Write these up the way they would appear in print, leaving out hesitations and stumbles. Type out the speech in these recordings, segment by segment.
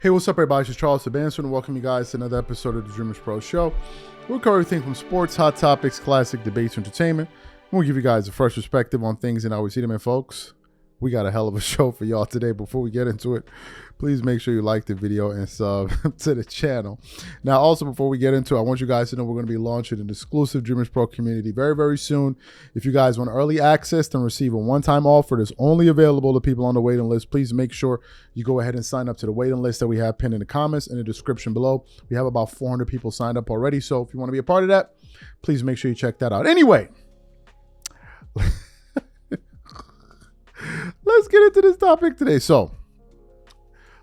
Hey, what's up, everybody? It's Charles Sabanson, and welcome you guys to another episode of the Dreamers Pro Show. We'll cover everything from sports, hot topics, classic debates, entertainment. We'll give you guys a fresh perspective on things and how we see them. And folks, we got a hell of a show for y'all today. Before we get into it, please make sure you like the video and sub to the channel. Now, also, before we get into it, I want you guys to know we're going to be launching an exclusive Dreamers Pro community very, very soon. If you guys want early access and receive a one-time offer that's only available to people on the waiting list, please make sure you go ahead and sign up to the waiting list that we have pinned in the comments and the description below. We have about 400 people signed up already, so if you want to be a part of that, please make sure you check that out. Anyway, let's get into this topic today. So,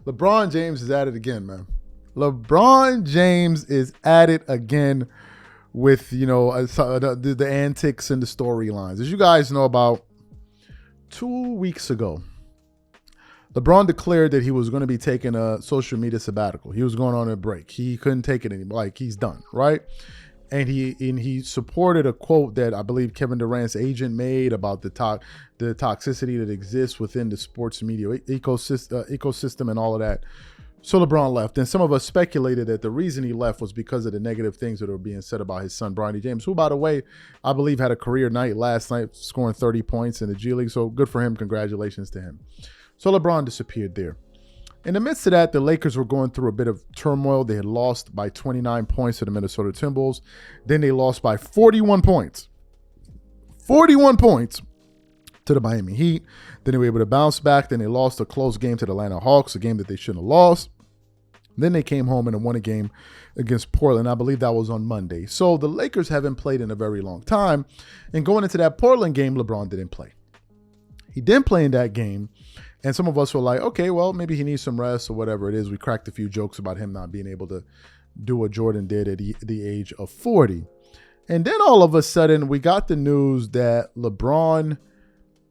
LeBron James is at it again, man. LeBron James is at it again with, the antics and the storylines. As you guys know, about 2 weeks ago, LeBron declared that he was going to be taking a social media sabbatical. He was going on a break. He couldn't take it anymore. Like, he's done, right? And he supported a quote that I believe Kevin Durant's agent made about the toxicity that exists within the sports media ecosystem and all of that. So LeBron left, and some of us speculated that the reason he left was because of the negative things that were being said about his son, Bronny James, who, by the way, I believe had a career night last night, scoring 30 points in the G League. So good for him. Congratulations to him. So LeBron disappeared there. In the midst of that, the Lakers were going through a bit of turmoil. They had lost by 29 points to the Minnesota Timberwolves. Then they lost by 41 points. 41 points to the Miami Heat. Then they were able to bounce back. Then they lost a close game to the Atlanta Hawks, a game that they shouldn't have lost. Then they came home and won a game against Portland. I believe that was on Monday. So the Lakers haven't played in a very long time. And going into that Portland game, LeBron didn't play. He didn't play in that game. And some of us were like, okay, well, maybe he needs some rest or whatever it is. We cracked a few jokes about him not being able to do what Jordan did at the age of 40. And then all of a sudden, we got the news that LeBron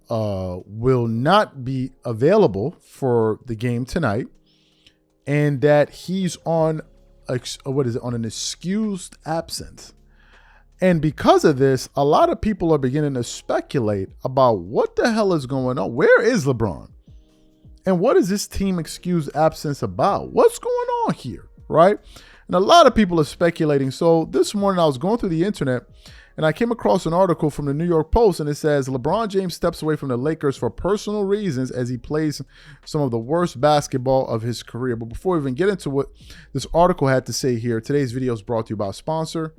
will not be available for the game tonight, and that he's on an excused absence. And because of this, a lot of people are beginning to speculate about what the hell is going on. Where is LeBron? And what is this team excused absence about? What's going on here, right? And a lot of people are speculating. So this morning I was going through the internet and I came across an article from the New York Post, and it says LeBron James steps away from the Lakers for personal reasons as he plays some of the worst basketball of his career. But before we even get into what this article had to say here, today's video is brought to you by a sponsor,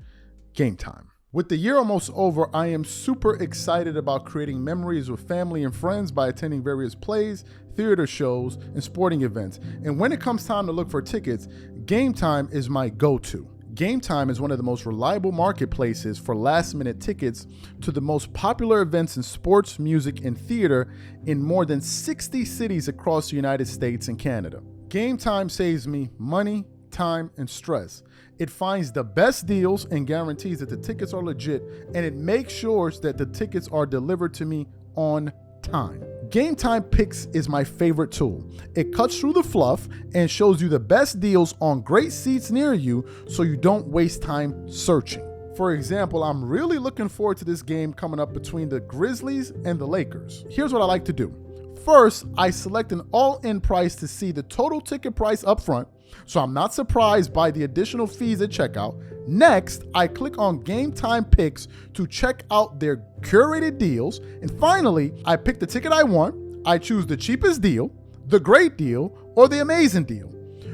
Game Time. With the year almost over, I am super excited about creating memories with family and friends by attending various plays, theater shows, and sporting events. And when it comes time to look for tickets, Game Time is my go-to. Game Time is one of the most reliable marketplaces for last-minute tickets to the most popular events in sports, music, and theater in more than 60 cities across the United States and Canada. Game Time saves me money, time, and stress. It finds the best deals and guarantees that the tickets are legit, and it makes sure that the tickets are delivered to me on time. Game Time Picks is my favorite tool. It cuts through the fluff and shows you the best deals on great seats near you so you don't waste time searching. For example, I'm really looking forward to this game coming up between the Grizzlies and the Lakers. Here's what I like to do. First, I select an all-in price to see the total ticket price up front, so I'm not surprised by the additional fees at checkout. Next, I click on Game Time Picks to check out their curated deals. And finally, I pick the ticket I want. I choose the cheapest deal, the great deal, or the amazing deal.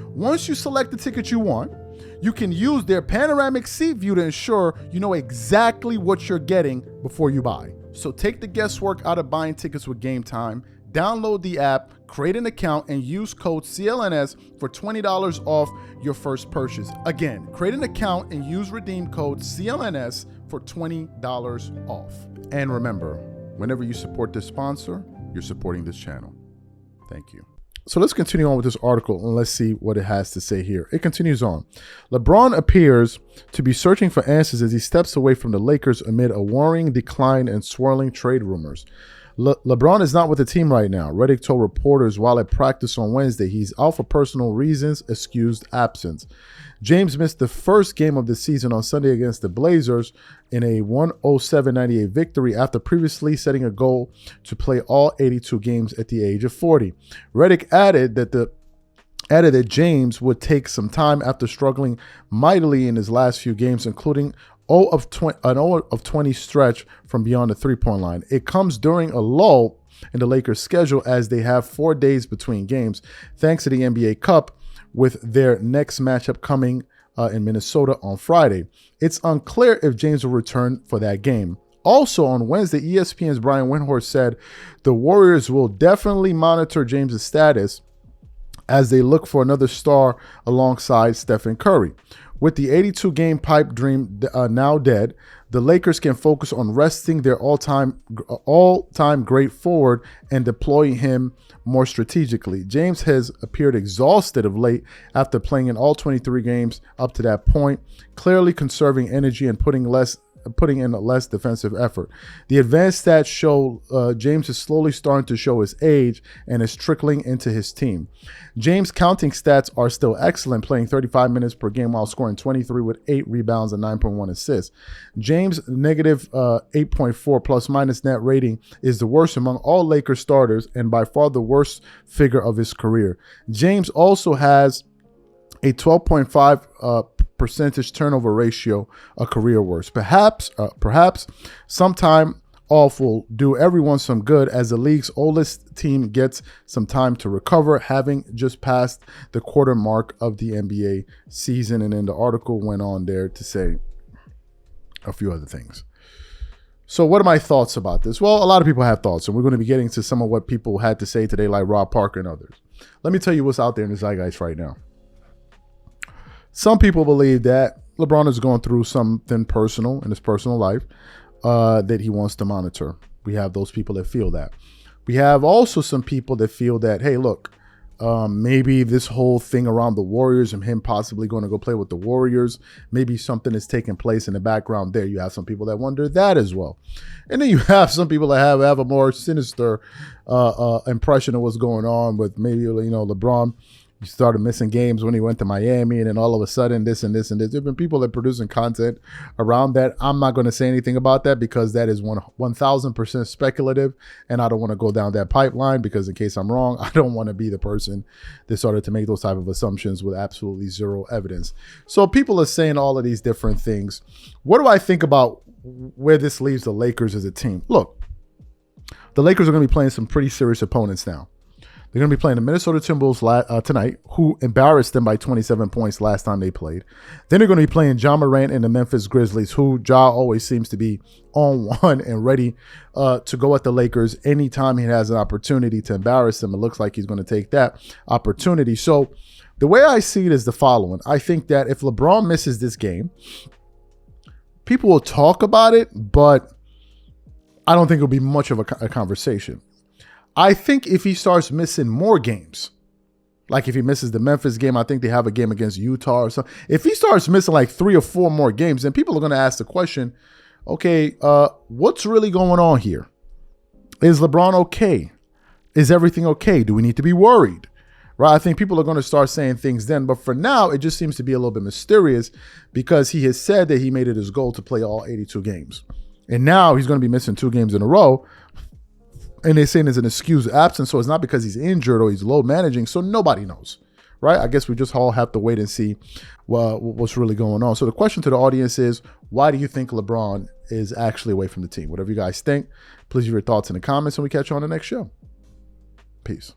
Once you select the ticket you want, you can use their panoramic seat view to ensure you know exactly what you're getting before you buy. So take the guesswork out of buying tickets with Game Time. Download the app, create an account, and use code CLNS for $20 off your first purchase. Again, create an account and use redeem code CLNS for $20 off. And remember, whenever you support this sponsor, you're supporting this channel. Thank you. So let's continue on with this article and let's see what it has to say here. It continues on. LeBron appears to be searching for answers as he steps away from the Lakers amid a worrying decline and swirling trade rumors. LeBron is not with the team right now. Redick told reporters while at practice on Wednesday he's out for personal reasons, excused absence. James missed the first game of the season on Sunday against the Blazers in a 107-98 victory after previously setting a goal to play all 82 games at the age of 40. Redick added that the added that James would take some time after struggling mightily in his last few games, including an 0 of 20 stretch from beyond the three-point line. It comes during a lull in the Lakers' schedule as they have 4 days between games, thanks to the NBA Cup, with their next matchup coming in Minnesota on Friday. It's unclear if James will return for that game. Also on Wednesday, ESPN's Brian Windhorst said the Warriors will definitely monitor James's status as they look for another star alongside Stephen Curry. With the 82-game pipe dream now dead, the Lakers can focus on resting their all-time great forward and deploying him more strategically. James has appeared exhausted of late after playing in all 23 games up to that point, clearly conserving energy and putting in a less defensive effort. The advanced stats show James is slowly starting to show his age and is trickling into his team. James' counting stats are still excellent, playing 35 minutes per game while scoring 23 with 8 rebounds and 9.1 assists. James' negative 8.4 plus-minus net rating is the worst among all Lakers starters and by far the worst figure of his career. James also has a 12.5 percentage turnover ratio, a career worst. Perhaps sometime off will do everyone some good as the league's oldest team gets some time to recover, having just passed the quarter mark of the NBA season. And then the article went on there to say a few other things. So what are my thoughts about this? Well, a lot of people have thoughts, and we're going to be getting to some of what people had to say today, like Rob Parker and others. Let me tell you what's out there in the zeitgeist right now. Some people believe that LeBron is going through something personal in his personal life that he wants to monitor. We have those people that feel that. We have also some people that feel that, hey, look, maybe this whole thing around the Warriors and him possibly going to go play with the Warriors, maybe something is taking place in the background there. You have some people that wonder that as well. And then you have some people that have a more sinister impression of what's going on with maybe, LeBron. He started missing games when he went to Miami, and then all of a sudden this and this and this. There have been people that are producing content around that. I'm not going to say anything about that because that is 1,000% speculative, and I don't want to go down that pipeline because in case I'm wrong, I don't want to be the person that started to make those type of assumptions with absolutely zero evidence. So people are saying all of these different things. What do I think about where this leaves the Lakers as a team? Look, the Lakers are going to be playing some pretty serious opponents now. They're going to be playing the Minnesota Timberwolves tonight, who embarrassed them by 27 points last time they played. Then they're going to be playing Ja Morant and the Memphis Grizzlies, who Ja always seems to be on one and ready to go at the Lakers anytime he has an opportunity to embarrass them. It looks like he's going to take that opportunity. So the way I see it is the following. I think that if LeBron misses this game, people will talk about it, but I don't think it'll be much of a conversation. I think if he starts missing more games, like if he misses the Memphis game, I think they have a game against Utah or something. If he starts missing like 3 or 4 more games, then people are going to ask the question, okay, what's really going on here? Is LeBron okay? Is everything okay? Do we need to be worried? Right? I think people are going to start saying things then. But for now, it just seems to be a little bit mysterious because he has said that he made it his goal to play all 82 games. And now he's going to be missing 2 games in a row. And they're saying it's an excused absence, so it's not because he's injured or he's low managing, so nobody knows, right? I guess we just all have to wait and see what's really going on. So the question to the audience is, why do you think LeBron is actually away from the team? Whatever you guys think, please leave your thoughts in the comments, and we catch you on the next show. Peace.